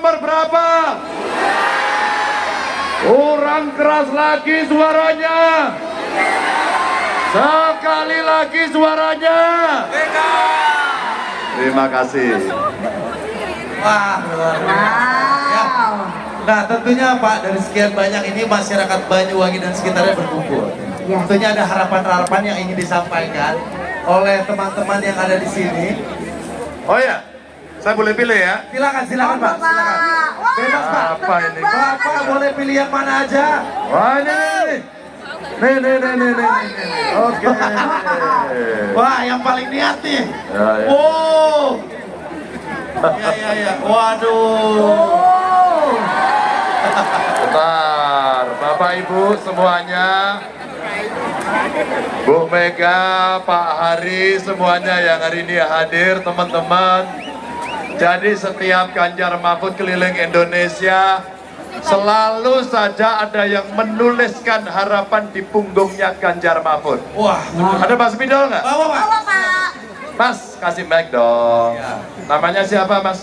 nomor berapa? Kurang keras lagi suaranya. Sekali lagi suaranya. Terima kasih. Wah, luar biasa. Ya. Nah, tentunya Pak, dari sekian banyak ini masyarakat Banyuwangi dan sekitarnya berkumpul. Ya. Tentunya ada harapan-harapan yang ingin disampaikan oleh teman-teman yang ada di sini. Oh ya, saya boleh pilih ya? Silakan, silakan Pak. Silakan. Bebas Pak. Apa ini? Bapak boleh pilih yang mana aja. Wah, ini. Nih. Oke. Wah, yang paling niat nih. Ya. Oh. Ya. Waduh. Bentar, Bapak Ibu semuanya, Bu Mega, Pak Hari, semuanya yang hari ini hadir, teman-teman. Jadi setiap Ganjar Mahfud keliling Indonesia, selalu saja ada yang menuliskan harapan di punggungnya Ganjar Mahfud. Wah, Ada Mas Spidol nggak? bawa Pak. Bawa Pak. Mas, kasih mic dong. Ya. Namanya siapa Mas?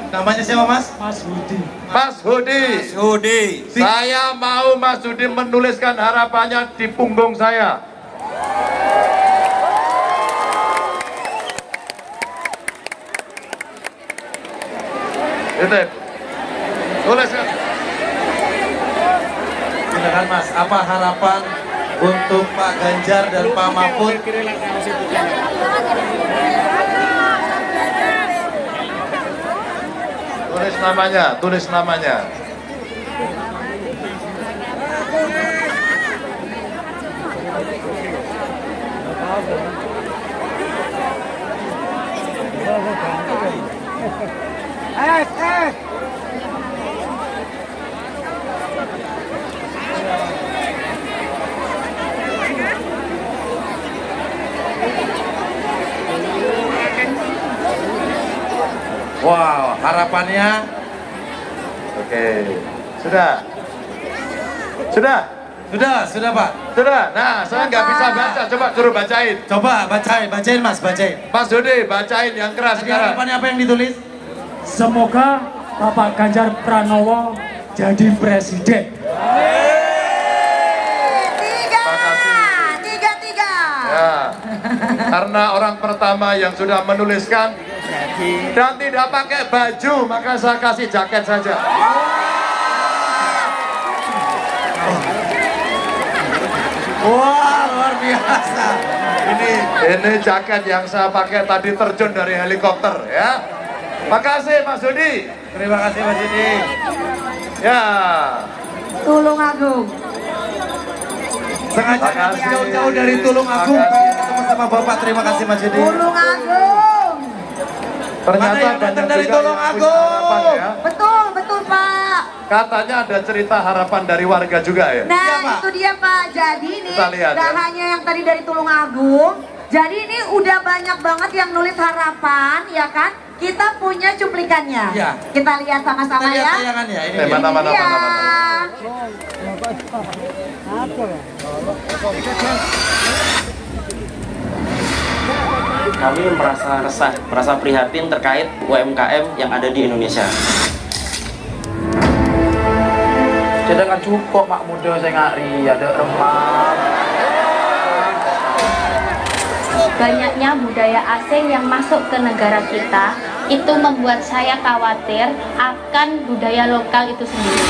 Namanya siapa Mas? Mas Hudi. Hudi. Saya mau Mas Hudi menuliskan harapannya di punggung saya. Itu. Tuliskan. Silakan Mas, apa harapan untuk Pak Ganjar dan Pak Mahfud? Tulis namanya. Wow, harapannya Oke. Sudah. sudah Pak. Sudah. Nah, saya nggak bisa baca. Coba suruh bacain. Coba bacain Mas, bacain. Mas Hudi, bacain yang keras Tadi sekarang. harapannya apa yang ditulis? Semoga Bapak Ganjar Pranowo jadi presiden. Tiga. Ya, karena orang pertama yang sudah menuliskan dan tidak pakai baju, maka saya kasih jaket saja. Wah, luar biasa. Ini jaket yang saya pakai tadi terjun dari helikopter ya. Makasih Mas Hudi. Terima kasih Mas Hudi. Ya. Tulungagung. Sengaja Makasih. jauh-jauh dari Tulungagung Makasih. ketemu sama Bapak. Terima kasih Mas Hudi. Tulungagung. Ternyata Mana yang datang banyak dari juga yang Tulungagung? punya harapan ya. Betul Pak. Katanya ada cerita harapan dari warga juga ya. Nah, Iya, Pak. itu dia Pak. Jadi nih, Kita lihat, gak ya. hanya yang tadi dari Tulungagung. Jadi ini udah banyak banget yang nulis harapan, ya kan? Kita punya cuplikannya. Iya. Kita lihat sama-sama Kita lihat ya. tayangannya. Ini Eh, dia. mana. Iya. Kami merasa resah, merasa prihatin terkait UMKM yang ada di Indonesia. Sedangkan cukup mak muda saya ngari ada remah. Banyaknya budaya asing yang masuk ke negara kita itu membuat saya khawatir akan budaya lokal itu sendiri.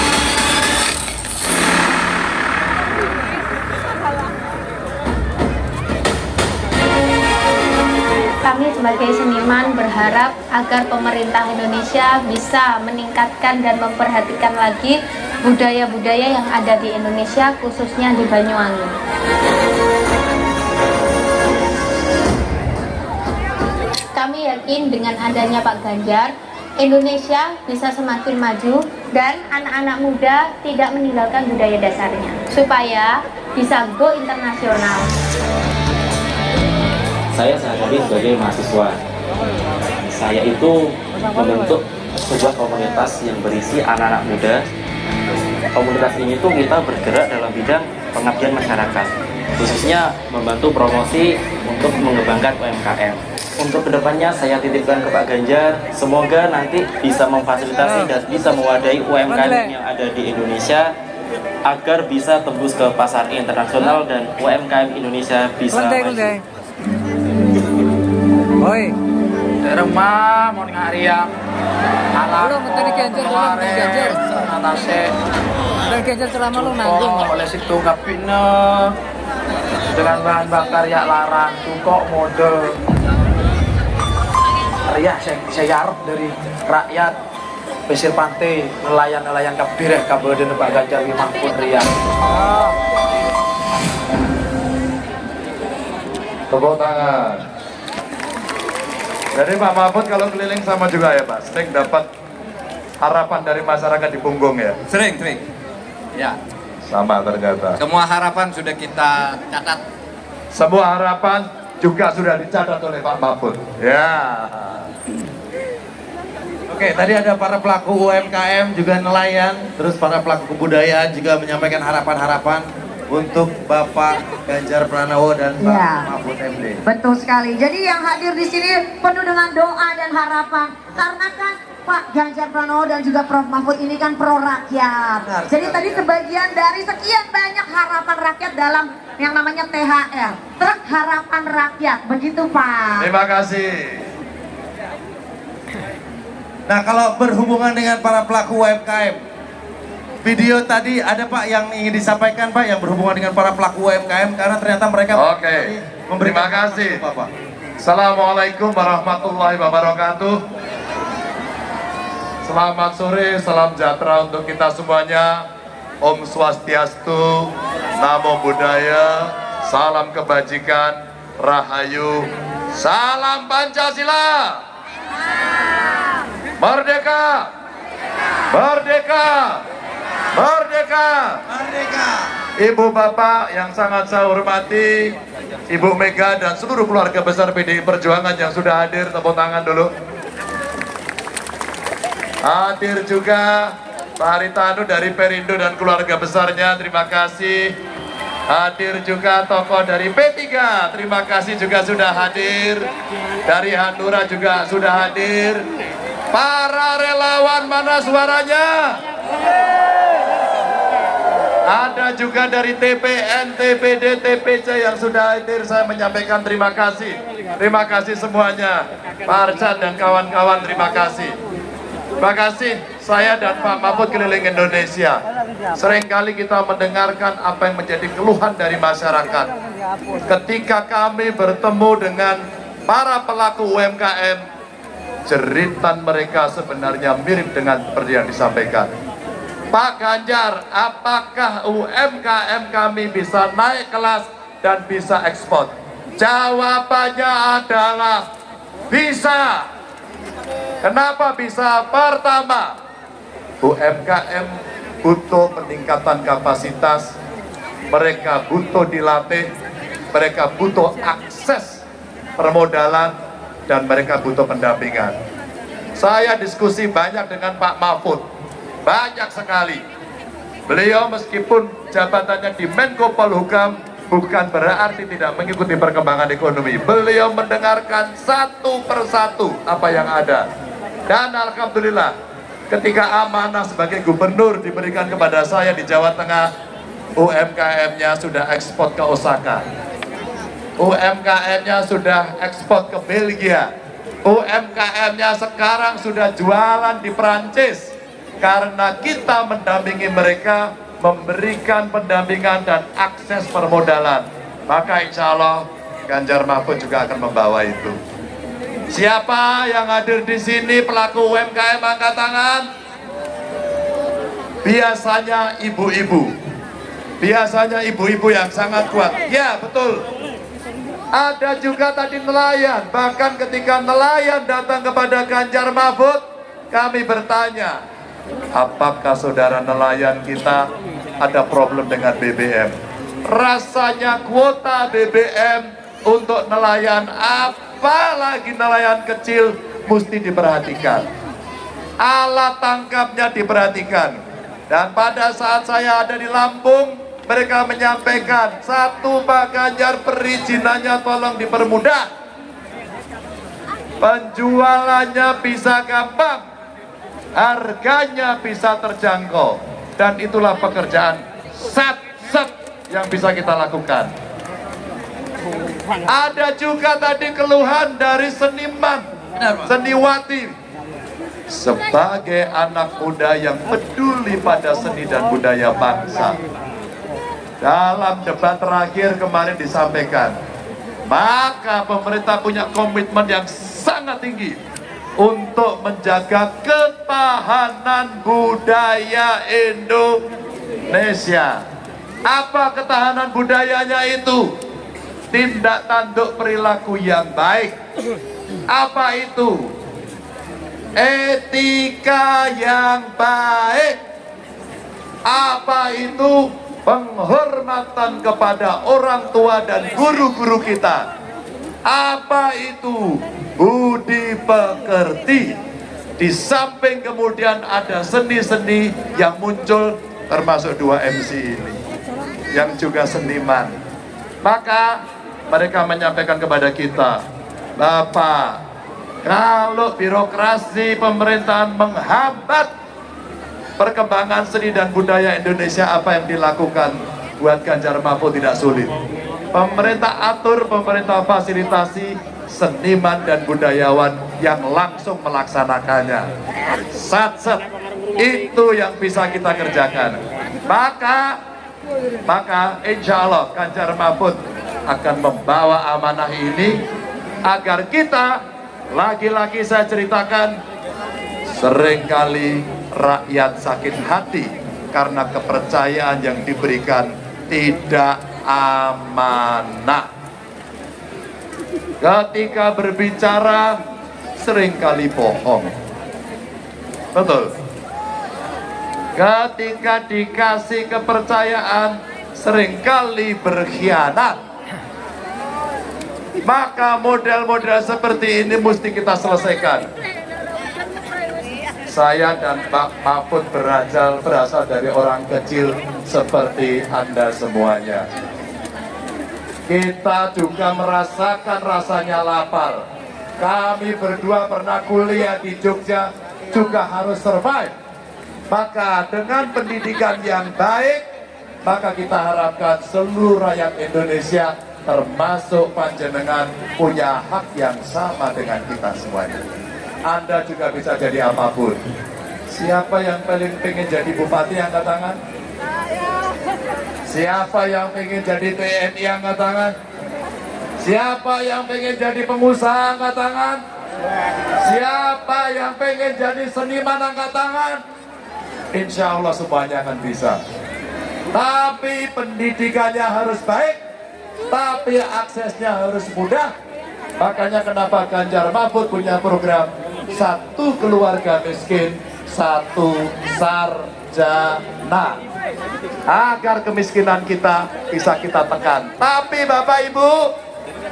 Kami sebagai seniman berharap agar pemerintah Indonesia bisa meningkatkan dan memperhatikan lagi budaya-budaya yang ada di Indonesia, khususnya di Banyuwangi. Kami yakin dengan adanya Pak Ganjar, Indonesia bisa semakin maju dan anak-anak muda tidak meninggalkan budaya dasarnya, supaya bisa go internasional. Saya sehari-hari sebagai mahasiswa, saya itu membentuk sebuah komunitas yang berisi anak-anak muda. Komunitas ini tuh kita bergerak dalam bidang pengabdian masyarakat. khususnya membantu promosi untuk mengembangkan UMKM. Untuk kedepannya saya titipkan ke Pak Ganjar, semoga nanti bisa memfasilitasi dan bisa mewadahi UMKM yang ada di Indonesia agar bisa tembus ke pasar internasional dan UMKM Indonesia bisa maju. Oi, rumah mau ngari yang alam kemarin atase Dan Ganjar selama lu nanggung. oleh situ kapine dengan bahan bakar ya larang cukup mode ya saya harap dari rakyat pesisir pantai nelayan kabireh Kabupaten Pak Ganjar Wimangkun Riau. Tepuk tangan. Jadi Pak Mahfud kalau keliling sama juga ya Pak, sering dapat harapan dari masyarakat di punggung ya? Sering. Ya, Sama ternyata. semua harapan sudah kita catat. Semua harapan juga sudah dicatat oleh Pak Mahfud. Ya. Oke, tadi ada para pelaku UMKM juga nelayan, terus para pelaku kebudayaan juga menyampaikan harapan-harapan untuk Bapak Ganjar Pranowo dan Pak Ya. Mahfud MD. Betul sekali. Jadi yang hadir di sini penuh dengan doa dan harapan. Karena kan Pak Ganjar Pranowo dan juga Prof Mahfud ini kan pro rakyat. Benar Jadi sekali. tadi sebagian dari sekian banyak harapan rakyat dalam yang namanya THR, Truk Harapan Rakyat. Begitu Pak. Terima kasih. Nah, kalau berhubungan dengan para pelaku UMKM, video tadi ada Pak yang ingin disampaikan Pak yang berhubungan dengan para pelaku UMKM karena ternyata mereka Oke. memberikan Terima kasih. Bapak. Assalamualaikum warahmatullahi wabarakatuh. Selamat sore, salam sejahtera untuk kita semuanya. Om Swastiastu, Namo Buddhaya, salam kebajikan, Rahayu, salam Pancasila. Merdeka! Merdeka! Merdeka! Merdeka. Ibu Bapak yang sangat saya hormati, Ibu Mega dan seluruh keluarga besar PDI Perjuangan yang sudah hadir, tepuk tangan dulu. Hadir juga Pak Haritanu dari Perindo dan keluarga besarnya, terima kasih. Hadir juga tokoh dari P3, terima kasih juga sudah hadir. Dari Hanura juga sudah hadir. Para relawan mana suaranya? Ada juga dari TPN, TPD, TPC yang sudah hadir, saya menyampaikan terima kasih. Terima kasih semuanya, Pak Arcan dan kawan-kawan, terima kasih. Terima kasih, saya dan Pak Mahfud keliling Indonesia. Seringkali kita mendengarkan apa yang menjadi keluhan dari masyarakat. Ketika kami bertemu dengan para pelaku UMKM, jeritan mereka sebenarnya mirip dengan seperti yang disampaikan. Pak Ganjar, apakah UMKM kami bisa naik kelas dan bisa ekspor? Jawabannya adalah bisa. Kenapa bisa? Pertama, UMKM butuh peningkatan kapasitas, mereka butuh dilatih, mereka butuh akses permodalan, dan mereka butuh pendampingan. Saya diskusi banyak dengan Pak Mahfud, banyak sekali. Beliau meskipun jabatannya di Menko Polhukam bukan berarti tidak mengikuti perkembangan ekonomi. Beliau mendengarkan satu persatu apa yang ada. Dan alhamdulillah ketika amanah sebagai gubernur diberikan kepada saya di Jawa Tengah, UMKM-nya sudah ekspor ke Osaka. UMKM-nya sudah ekspor ke Belgia. UMKM-nya sekarang sudah jualan di Perancis. Karena kita mendampingi mereka, memberikan pendampingan dan akses permodalan. Maka insya Allah Ganjar Mahfud juga akan membawa itu. Siapa yang hadir di sini pelaku UMKM angkat tangan? Biasanya ibu-ibu. Biasanya ibu-ibu yang sangat kuat. Ya betul. Ada juga tadi nelayan. Bahkan ketika nelayan datang kepada Ganjar Mahfud, kami bertanya, apakah saudara nelayan kita ada problem dengan BBM? Rasanya kuota BBM untuk nelayan, apalagi nelayan kecil, mesti diperhatikan. Alat tangkapnya diperhatikan. Dan pada saat saya ada di Lampung, mereka menyampaikan, satu, Pak Ganjar perizinannya tolong dipermudah, penjualannya bisa gampang, harganya bisa terjangkau, dan itulah pekerjaan sat-sat yang bisa kita lakukan. Ada juga tadi keluhan dari seniman, seniwati, sebagai anak muda yang peduli pada seni dan budaya bangsa. Dalam debat terakhir kemarin disampaikan, maka pemerintah punya komitmen yang sangat tinggi untuk menjaga ketahanan budaya Indonesia. Apa ketahanan budayanya itu? Tindak tanduk perilaku yang baik. Apa itu? Etika yang baik. Apa itu? Penghormatan kepada orang tua dan guru-guru kita. Apa itu? Budi pekerti. Di samping kemudian ada seni-seni yang muncul, termasuk 2 MC ini yang juga seniman. Maka mereka menyampaikan kepada kita, Bapak, kalau birokrasi pemerintahan menghambat perkembangan seni dan budaya Indonesia, apa yang dilakukan buat Ganjar Mahfud tidak sulit. Pemerintah atur, pemerintah fasilitasi seniman dan budayawan yang langsung melaksanakannya. Sat-sat, itu yang bisa kita kerjakan. Maka insya Allah Ganjar Mahfud akan membawa amanah ini agar kita, lagi-lagi saya ceritakan, seringkali rakyat sakit hati karena kepercayaan yang diberikan tidak amanah. Ketika berbicara seringkali bohong. Betul. Ketika dikasih kepercayaan seringkali berkhianat. Maka model-model seperti ini mesti kita selesaikan. Saya dan Pak Mahfud berasal dari orang kecil seperti Anda semuanya. Kita juga merasakan rasanya lapar. Kami berdua pernah kuliah di Jogja, juga harus survive. Maka dengan pendidikan yang baik, maka kita harapkan seluruh rakyat Indonesia, termasuk panjenengan, punya hak yang sama dengan kita semuanya. Anda juga bisa jadi apapun. Siapa yang paling pengen jadi bupati, angkat tangan? Siapa yang pengen jadi TNI, angkat tangan? Siapa yang pengen jadi pengusaha, angkat tangan? Siapa yang pengen jadi seniman, angkat tangan? Insya Allah semuanya akan bisa. Tapi pendidikannya harus baik, tapi aksesnya harus mudah. Makanya kenapa Ganjar Mahfud punya program satu keluarga miskin, satu sarjana, agar kemiskinan kita bisa kita tekan. Tapi Bapak Ibu,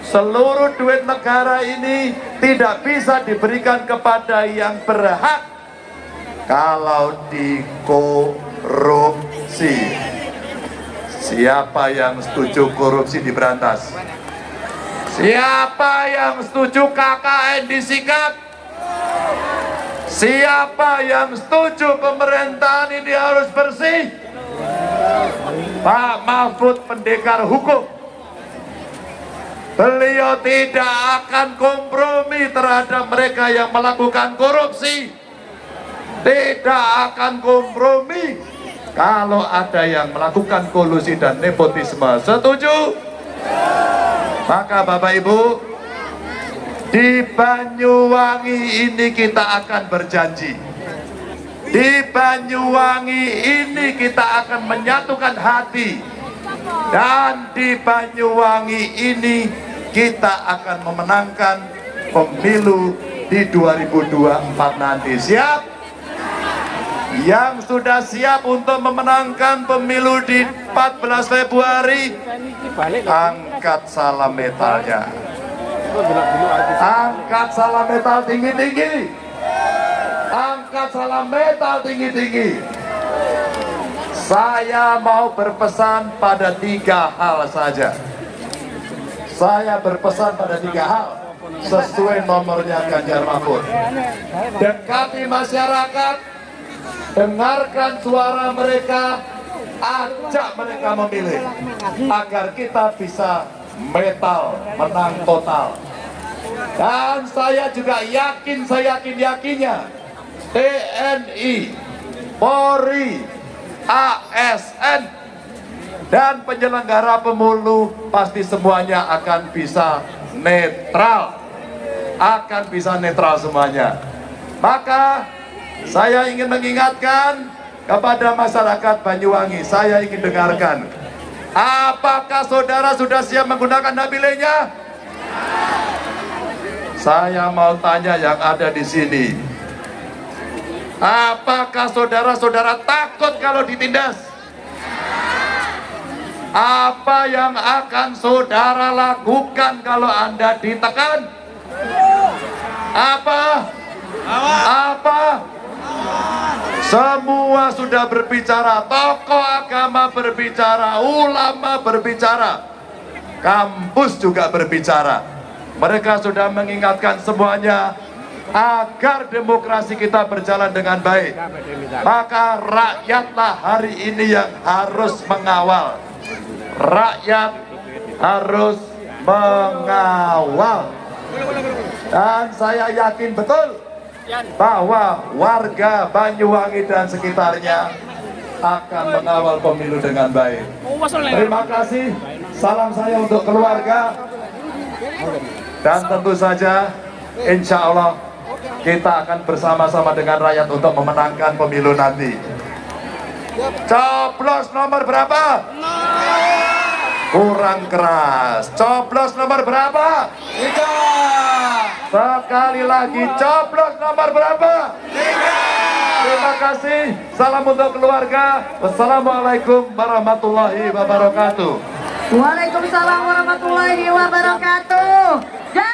seluruh duit negara ini tidak bisa diberikan kepada yang berhak kalau dikorupsi. Siapa yang setuju korupsi diberantas? Siapa yang setuju KKN disikat? Siapa yang setuju pemerintahan ini harus bersih? Pak Mahfud pendekar hukum. Beliau tidak akan kompromi terhadap mereka yang melakukan korupsi. Tidak akan kompromi kalau ada yang melakukan kolusi dan nepotisme. Setuju? Maka Bapak Ibu, di Banyuwangi ini kita akan berjanji. Di Banyuwangi ini kita akan menyatukan hati. Dan di Banyuwangi ini kita akan memenangkan pemilu di 2024 nanti. Siap? Yang sudah siap untuk memenangkan pemilu di 14 Februari, angkat salam metalnya. Angkat salam metal tinggi-tinggi. Angkat salam metal tinggi-tinggi. Saya mau berpesan pada 3 hal saja. Saya berpesan pada 3 hal sesuai nomornya Ganjar Mahfud. Dekati masyarakat, dengarkan suara mereka, ajak mereka memilih agar kita bisa metal, menang total. Dan saya juga yakin, saya yakinnya TNI, Polri, ASN dan penyelenggara pemilu pasti semuanya akan bisa netral, semuanya. Maka saya ingin mengingatkan kepada masyarakat Banyuwangi, saya ingin dengarkan, apakah saudara sudah siap menggunakan hak pilihnya? Saya mau tanya yang ada di sini, apakah saudara-saudara takut kalau ditindas? Apa yang akan saudara lakukan kalau Anda ditekan? Apa? Semua sudah berbicara, tokoh agama berbicara, ulama berbicara, kampus juga berbicara. Mereka sudah mengingatkan semuanya agar demokrasi kita berjalan dengan baik. Maka rakyatlah hari ini yang harus mengawal. Rakyat harus mengawal. Dan saya yakin betul bahwa warga Banyuwangi dan sekitarnya akan mengawal pemilu dengan baik. Terima kasih. Salam saya untuk keluarga. Dan tentu saja insya Allah kita akan bersama-sama dengan rakyat untuk memenangkan pemilu nanti. Coblos nomor berapa? Kurang keras. Coblos nomor berapa? 3. Sekali lagi, coblos nomor berapa? 3. Terima kasih. Salam untuk keluarga. Wassalamualaikum warahmatullahi wabarakatuh. Waalaikumsalam warahmatullahi wabarakatuh.